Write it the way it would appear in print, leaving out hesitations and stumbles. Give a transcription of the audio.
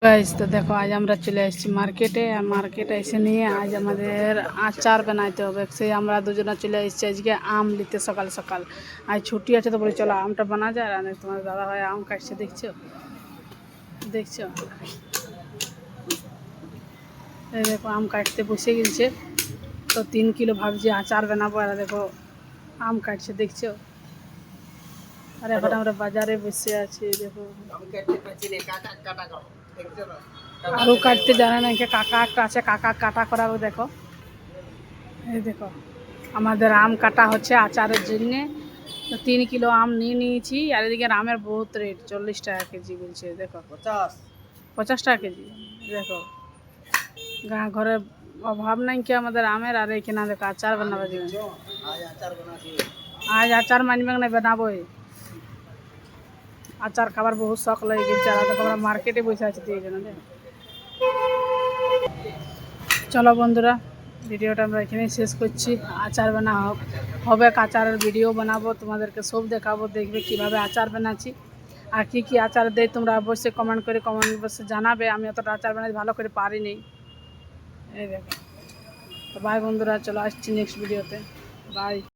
Guys तो देखो आज আমরা চলে এসেছি মার্কেটে আর মার্কেটে এসে নিয়ে আজ আমাদের আচার বানাইতে হবে। সেই আমরা দুজনে চলে এসেছি আজকে আম নিতে সকাল সকাল। আজ ছুটি আছে তো বলি চলো আমটা বানা যায়। আর তোমার দাদা ভাই আম কাটছে দেখছো দেখছো এই দেখো আম কাটতে বসে গেছে। তো 3 কিলো ভাবছি আচার বানাবো। আর দেখো আম কাটছে দেখছো। আর এখন আমরা বাজারে বসে আছি। দেখো আরও কাটতে জানে না কি কাকা একটা আছে, কাকা কাটা করাবে। দেখো এই দেখো আমাদের আম কাটা হচ্ছে আচারের জন্যে। তো 3 কিলো আম নিয়ে নিয়েছি। আর এদিকে আমের বহুত রেট, 40 টাকা কেজি বলছে। দেখো 50 টাকা কেজি। দেখো গাঁ ঘরে অভাব নাই কি আমাদের আমের। আর এখানে দেখো আচার বানাবে জন্য। আজ আচার মানবে না বানাবোই। আচার খাবার বহুত শখ লাগে গেছে। আর দেখো আমরা মার্কেটে বসে আছি দিয়ে জন্য। চলো বন্ধুরা ভিডিওটা আমরা এখানেই শেষ করছি। আচার বানা হবে, আচারের ভিডিও বানাবো, তোমাদেরকে সব দেখাবো, দেখবে কিভাবে আচার বানাচ্ছি। আর কি কি আচার দেয় তোমরা অবশ্যই কমেন্ট বক্সে জানাবে। আমি অতটা আচার বানাতে ভালো করে পারিনি। এই দেখো তো বাই বন্ধুরা, চলো আসছি নেক্সট ভিডিওতে। বাই।